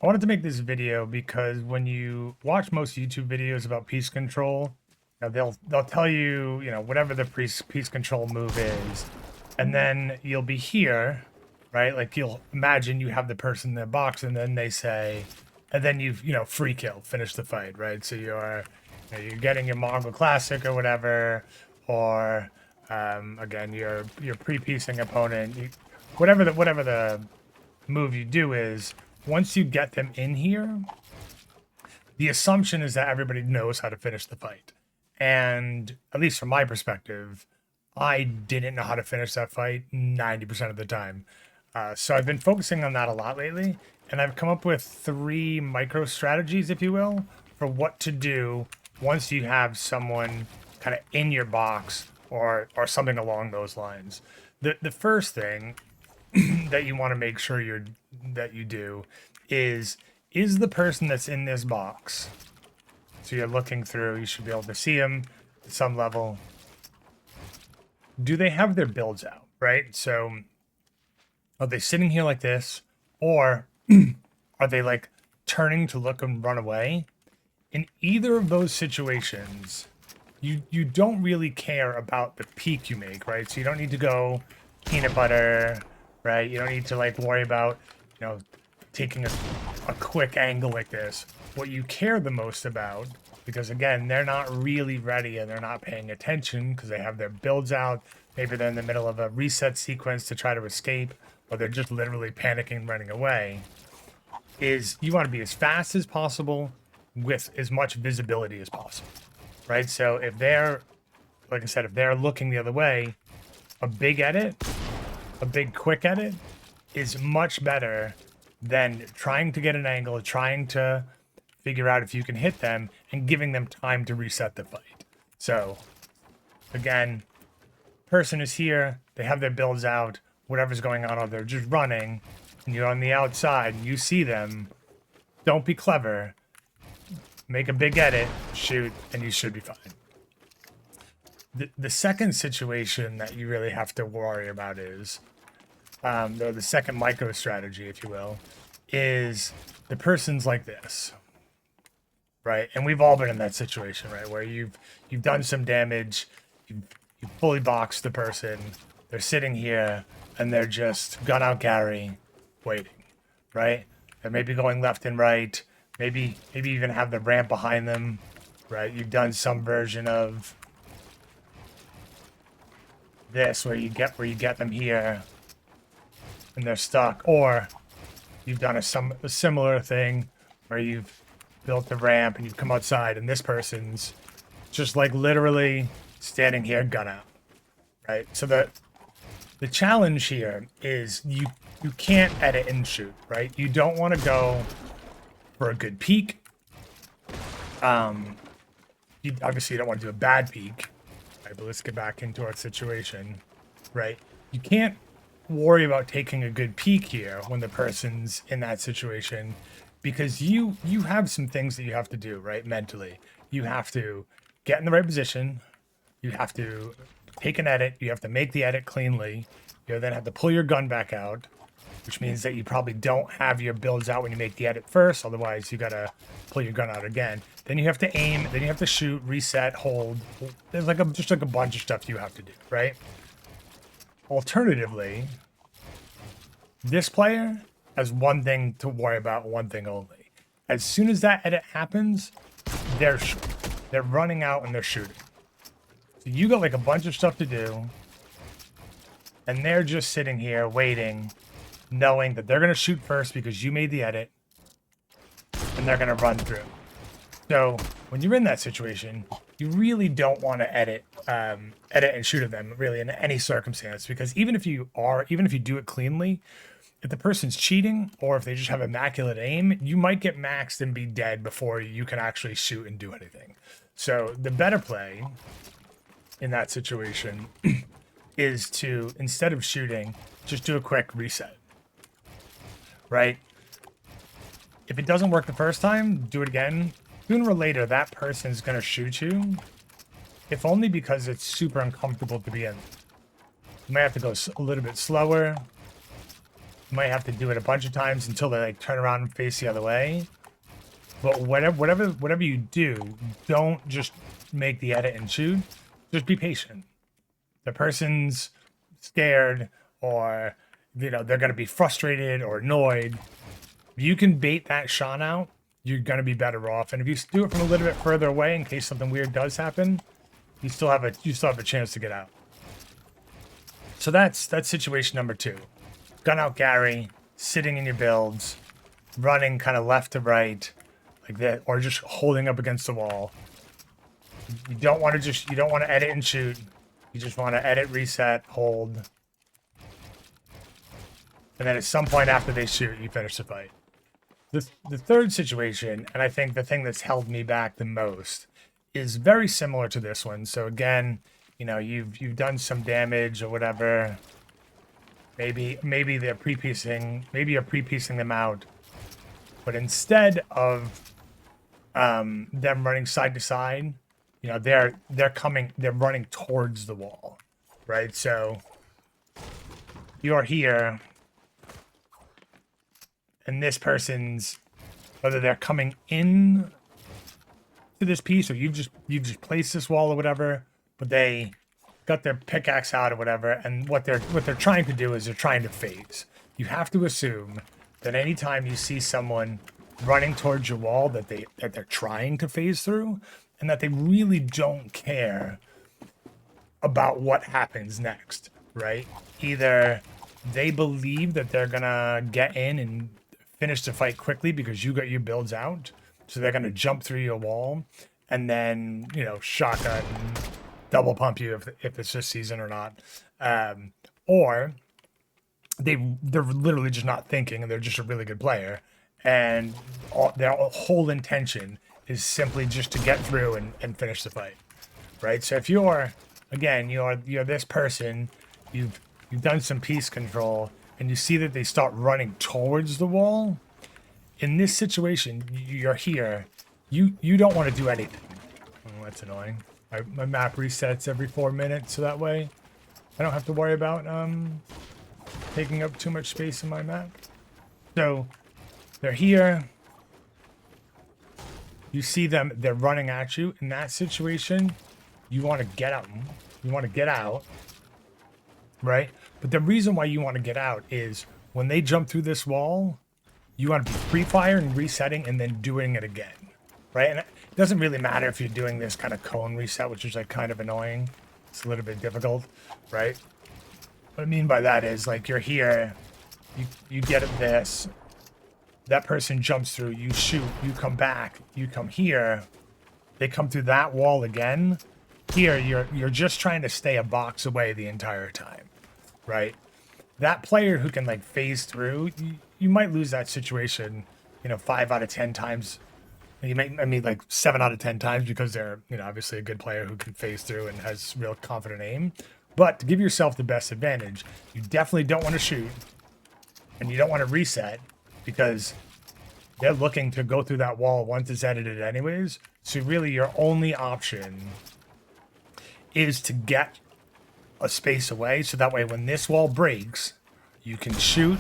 I wanted to make this video because when you watch most YouTube videos about peace control, they'll tell you, whatever the peace control move is, and then you'll be here, right? Like you'll imagine you have the person in their box, and then they say, and then you've free kill, finish the fight, right? So you're getting your Mongol Classic or whatever, or again you're pre-piecing opponent, whatever the move you do is. Once you get them in here, the assumption is that everybody knows how to finish the fight. And at least from my perspective, I didn't know how to finish that fight 90% of the time. So I've been focusing on that a lot lately. And I've come up with 3 micro strategies, if you will, for what to do once you have someone kind of in your box or something along those lines. The first thing that you want to make sure that you do is the person that's in this box, so you're looking through, you should be able to see them at some level, do they have their builds out, right? So are they sitting here like this, or are they like turning to look and run away? In either of those situations, you don't really care about the peak you make, right? So you don't need to go peanut butter, right? You don't need to like worry about, taking a quick angle like this. What you care the most about, because again, they're not really ready and they're not paying attention because they have their builds out. Maybe they're in the middle of a reset sequence to try to escape, or they're just literally panicking and running away. Is you want to be as fast as possible with as much visibility as possible, right? So if they're, like I said, if they're looking the other way, a big quick edit is much better than trying to get an angle, trying to figure out if you can hit them, and giving them time to reset the fight. So again, person is here, they have their builds out, whatever's going on, or they're just running, and you're on the outside, and you see them. Don't be clever. Make a big edit, shoot, and you should be fine. The second situation that you really have to worry about is, the second micro strategy, if you will, is the person's like this, right? And we've all been in that situation, right? Where you've done some damage, you've fully boxed the person, they're sitting here, and they're just gun out Gary, waiting, right? They're maybe going left and right, maybe even have the ramp behind them, right? You've done some version of this where you get them here and they're stuck, or you've done a similar thing where you've built the ramp and you've come outside and this person's just like literally standing here gun out, right? So the challenge here is you can't edit and shoot, right? You don't want to go for a good peek. You obviously don't want to do a bad peek, right? But let's get back into our situation, right? You can't worry about taking a good peek here when the person's in that situation, because you have some things that you have to do, right? Mentally, you have to get in the right position, you have to take an edit, you have to make the edit cleanly, you then have to pull your gun back out, which means that you probably don't have your builds out when you make the edit first, otherwise you gotta pull your gun out again. Then you have to aim, then you have to shoot, reset, hold. There's just like a bunch of stuff you have to do, right? Alternatively, this player has one thing to worry about, one thing only. As soon as that edit happens, they're running out and they're shooting. So you got like a bunch of stuff to do, and they're just sitting here waiting, knowing that they're gonna shoot first because you made the edit, and they're gonna run through. So when you're in that situation, you really don't want to edit and shoot at them really in any circumstance, because even if you do it cleanly, if the person's cheating or if they just have immaculate aim, you might get maxed and be dead before you can actually shoot and do anything. So the better play in that situation is to, instead of shooting, just do a quick reset, right? If it doesn't work the first time, do it again. Sooner or later, that person is going to shoot you, if only because it's super uncomfortable to be in. You might have to go a little bit slower, You might have to do it a bunch of times until they like turn around and face the other way. But whatever you do, don't just make the edit and shoot. Just be patient. The person's scared, or they're going to be frustrated or annoyed. If you can bait that shot out, you're going to be better off. And if you do it from a little bit further away, in case something weird does happen, you still have a chance to get out. So that's situation number 2. Gun out Gary, sitting in your builds, running kind of left to right, like that, or just holding up against the wall. You don't want to edit and shoot. You just want to edit, reset, hold. And then at some point after they shoot, you finish the fight. The third situation, and I think the thing that's held me back the most, is very similar to this one. So again, you've done some damage or whatever. Maybe they're pre-piecing, maybe you're pre-piecing them out. But instead of them running side to side, they're running towards the wall, right? So you're here, and this person's, whether they're coming in to this piece or you've just placed this wall or whatever, but they got their pickaxe out or whatever, and what they're trying to do is they're trying to phase. You have to assume that anytime you see someone running towards your wall that they're trying to phase through, and that they really don't care about what happens next, right? Either they believe that they're gonna get in and finish the fight quickly because you got your builds out, so they're gonna jump through your wall and then shotgun, double pump you if it's this season or not, or they're literally just not thinking and they're just a really good player, and their whole intention is simply just to get through and finish the fight, right? So if you're this person, you've done some piece control, and you see that they start running towards the wall, in this situation, you're here, you don't want to do anything. Oh, that's annoying. My map resets every 4 minutes, so that way I don't have to worry about taking up too much space in my map. So they're here. You see them, they're running at you. In that situation, you want to get out. You want to get out, right? But the reason why you want to get out is when they jump through this wall, you want to be pre-fire and resetting and then doing it again, right? And it doesn't really matter if you're doing this kind of cone reset, which is like kind of annoying. It's a little bit difficult, right? What I mean by that is, like, you're here, you get at this, that person jumps through, you shoot, you come back, you come here, they come through that wall again. Here, you're just trying to stay a box away the entire time, right? That player who can like phase through, you might lose that situation, 5 out of 10 times. Like 7 out of 10 times, because they're, obviously a good player who can phase through and has real confident aim. But to give yourself the best advantage, you definitely don't want to shoot, and you don't want to reset, because they're looking to go through that wall once it's edited anyways. So really your only option is to get a space away, so that way when this wall breaks, you can shoot,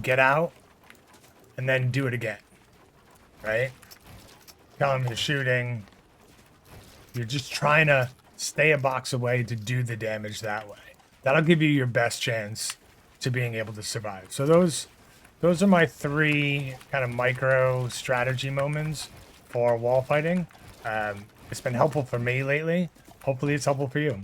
get out, and then do it again, right? Tell them you're shooting. You're just trying to stay a box away to do the damage that way. That'll give you your best chance to being able to survive. So those are my 3 kind of micro strategy moments for wall fighting. It's been helpful for me lately. Hopefully it's helpful for you.